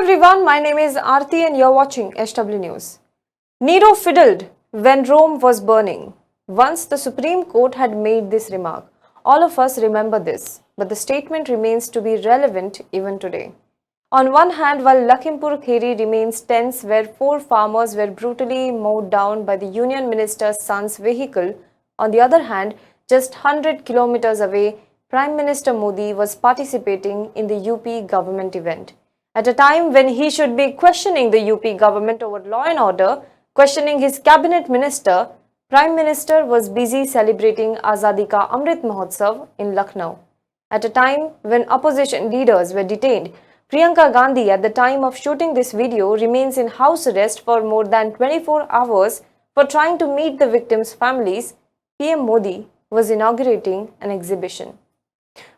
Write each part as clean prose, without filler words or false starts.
everyone, my name is Aarti and you're watching SW News. Nero fiddled when Rome was burning. Once the Supreme Court had made this remark. All of us remember this, but the statement remains to be relevant even today. On one hand, while Lakhimpur Kheri remains tense where 4 farmers were brutally mowed down by the Union Minister's son's vehicle, on the other hand, just 100 kilometers away, Prime Minister Modi was participating in the UP government event. At a time when he should be questioning the UP government over law and order, questioning his cabinet minister, Prime Minister was busy celebrating Azadi ka amrit mahotsav in Lucknow. At a time when opposition leaders were detained, Priyanka Gandhi at the time of shooting this video remains in house arrest for more than 24 hours for trying to meet the victims' families. PM Modi was inaugurating an exhibition.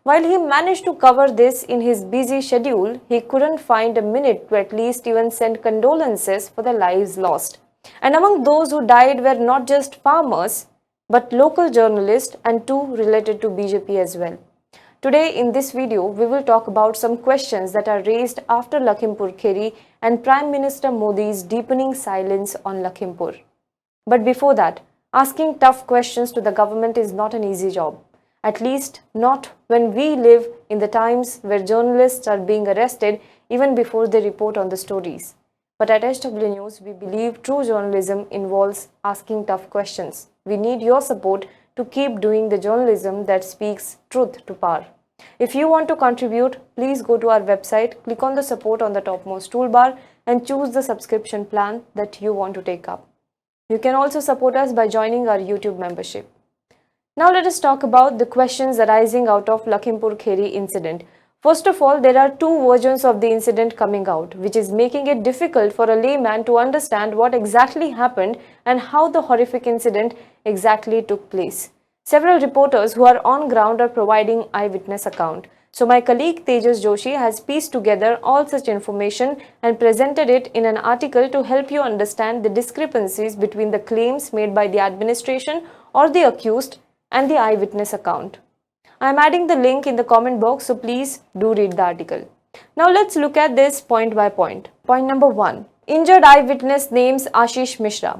While he managed to cover this in his busy schedule, he couldn't find a minute to at least even send condolences for the lives lost. And among those who died were not just farmers, but local journalists and 2 related to BJP as well. Today in this video, we will talk about some questions that are raised after Lakhimpur Kheri and Prime Minister Modi's deepening silence on Lakhimpur. But before that, asking tough questions to the government is not an easy job. At least not when we live in the times where journalists are being arrested even before they report on the stories. But at SW News, we believe true journalism involves asking tough questions. We need your support to keep doing the journalism that speaks truth to power. If you want to contribute, please go to our website, click on the support on the topmost toolbar and choose the subscription plan that you want to take up. You can also support us by joining our YouTube membership. Now let us talk about the questions arising out of Lakhimpur Kheri incident. First of all, there are 2 versions of the incident coming out, which is making it difficult for a layman to understand what exactly happened and how the horrific incident exactly took place. Several reporters who are on ground are providing eyewitness account. So my colleague Tejas Joshi has pieced together all such information and presented it in an article to help you understand the discrepancies between the claims made by the administration or the accused and the eyewitness account. I am adding the link in the comment box, so please do read the article. Now let's look at this point by point. Point number 1. Injured eyewitness names Ashish Mishra.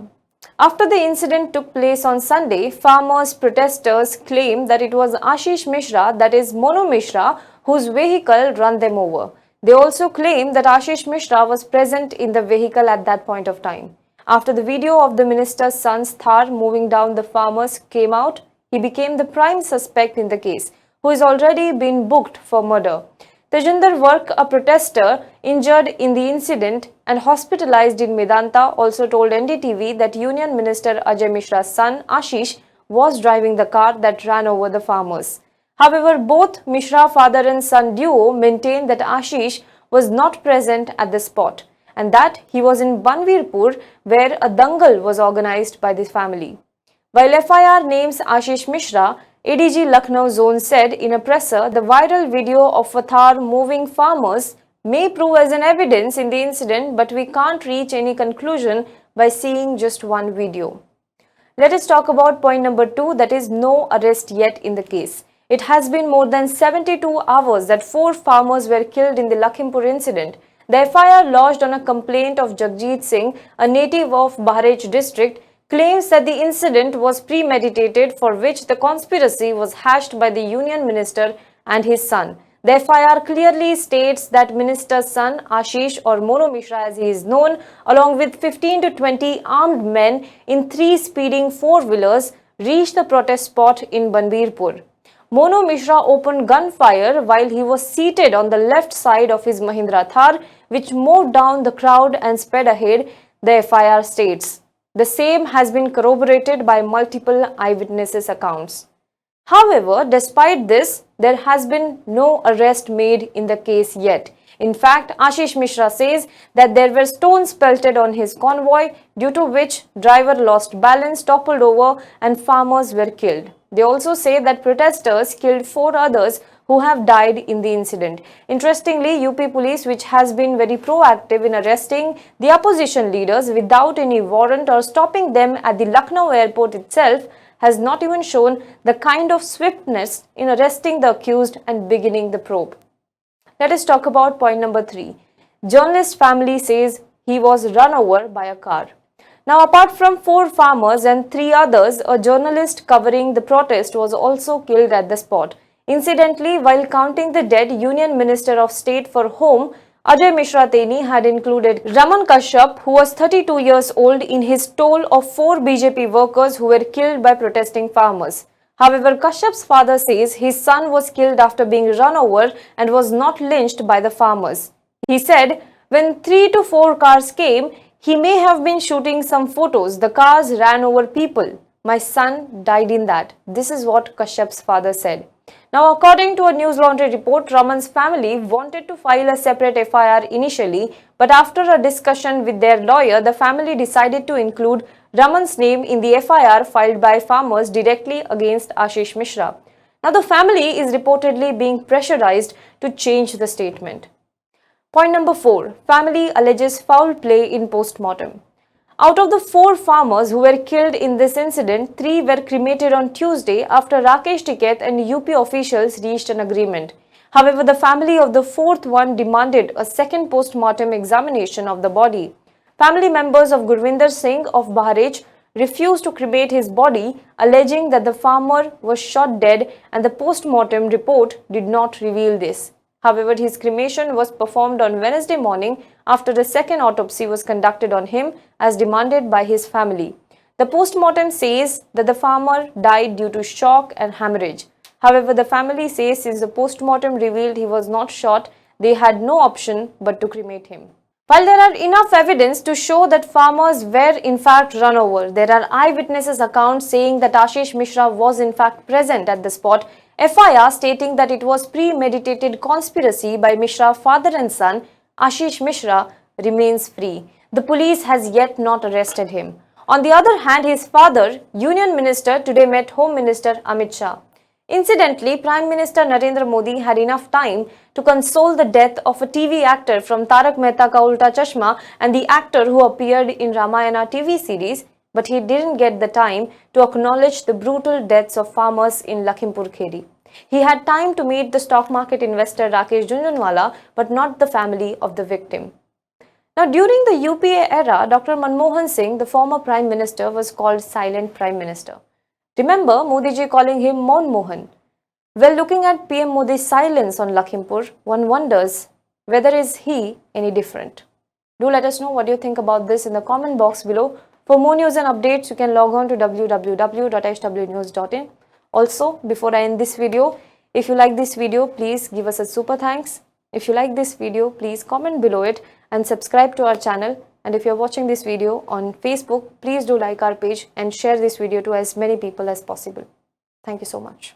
After the incident took place on Sunday, farmers protesters claimed that it was Ashish Mishra, that is Mono Mishra, whose vehicle ran them over. They also claimed that Ashish Mishra was present in the vehicle at that point of time. After the video of the minister's son's Thar moving down the farmers came out, he became the prime suspect in the case, who is already been booked for murder. Tejinder Work, a protester injured in the incident and hospitalized in Medanta, also told NDTV that Union Minister Ajay Mishra's son Ashish was driving the car that ran over the farmers. However, both Mishra father and son duo maintained that Ashish was not present at the spot and that he was in Banvirpur where a dangal was organized by the family. While FIR names Ashish Mishra, ADG Lucknow Zone said in a presser the viral video of a Thar moving farmers may prove as an evidence in the incident, but we can't reach any conclusion by seeing just one video. Let us talk about point number 2, that is no arrest yet in the case. It has been more than 72 hours that 4 farmers were killed in the Lakhimpur incident. The FIR lodged on a complaint of Jagjit Singh, a native of Bahrech district, claims that the incident was premeditated, for which the conspiracy was hatched by the union minister and his son. The FIR clearly states that minister's son Ashish, or Mono Mishra as he is known, along with 15 to 20 armed men in 3 speeding 4-wheelers reached the protest spot in Banbirpur. Mono Mishra opened gunfire while he was seated on the left side of his Mahindra Thar, which mowed down the crowd and sped ahead, the FIR states. The same has been corroborated by multiple eyewitnesses' accounts. However, despite this, there has been no arrest made in the case yet. In fact, Ashish Mishra says that there were stones pelted on his convoy, due to which driver lost balance, toppled over and farmers were killed. They also say that protesters killed 4 others who have died in the incident. Interestingly, UP police, which has been very proactive in arresting the opposition leaders without any warrant or stopping them at the Lucknow airport itself, has not even shown the kind of swiftness in arresting the accused and beginning the probe. Let us talk about point number 3. Journalist family says he was run over by a car. Now, apart from 4 farmers and 3 others, a journalist covering the protest was also killed at the spot. Incidentally, while counting the dead, Union Minister of State for Home Ajay Mishra had included Raman Kashyap, who was 32 years old, in his toll of 4 BJP workers who were killed by protesting farmers. However, Kashyap's father says his son was killed after being run over and was not lynched by the farmers. He said, when 3 to 4 cars came, he may have been shooting some photos. The cars ran over people. My son died in that. This is what Kashyap's father said. Now, according to a News Laundry report, Raman's family wanted to file a separate FIR initially, but after a discussion with their lawyer, the family decided to include Raman's name in the FIR filed by farmers directly against Ashish Mishra. Now, the family is reportedly being pressurized to change the statement. Point number 4. Family alleges foul play in postmortem. Out of the 4 farmers who were killed in this incident, 3 were cremated on Tuesday after Rakesh Tiketh and UP officials reached an agreement. However, the family of the 4th one demanded a second post-mortem examination of the body. Family members of Gurvinder Singh of Bahraich refused to cremate his body, alleging that the farmer was shot dead and the post-mortem report did not reveal this. However, his cremation was performed on Wednesday morning after a second autopsy was conducted on him as demanded by his family. The post-mortem says that the farmer died due to shock and hemorrhage. However, the family says since the post-mortem revealed he was not shot, they had no option but to cremate him. While there are enough evidence to show that farmers were in fact run over, there are eyewitnesses accounts saying that Ashish Mishra was in fact present at the spot. FIR stating that it was premeditated conspiracy by Mishra father and son, Ashish Mishra, remains free. The police has yet not arrested him. On the other hand, his father, Union Minister, today met Home Minister Amit Shah. Incidentally, Prime Minister Narendra Modi had enough time to console the death of a TV actor from Tarak Mehta Ka Ulta Chashma and the actor who appeared in Ramayana TV series, but he didn't get the time to acknowledge the brutal deaths of farmers in Lakhimpur Kheri. He had time to meet the stock market investor Rakesh Jhunjhunwala, but not the family of the victim. Now, during the UPA era, Dr. Manmohan Singh, the former Prime Minister, was called Silent Prime Minister. Remember Modi ji calling him Mon Mohan? Well, looking at PM Modi's silence on Lakhimpur, one wonders whether is he any different. Do let us know what you think about this in the comment box below. For more news and updates, you can log on to www.hwnews.in. Also, before I end this video, if you like this video, please give us a super thanks. If you like this video, please comment below it and subscribe to our channel. And if you're watching this video on Facebook, please do like our page and share this video to as many people as possible. Thank you so much.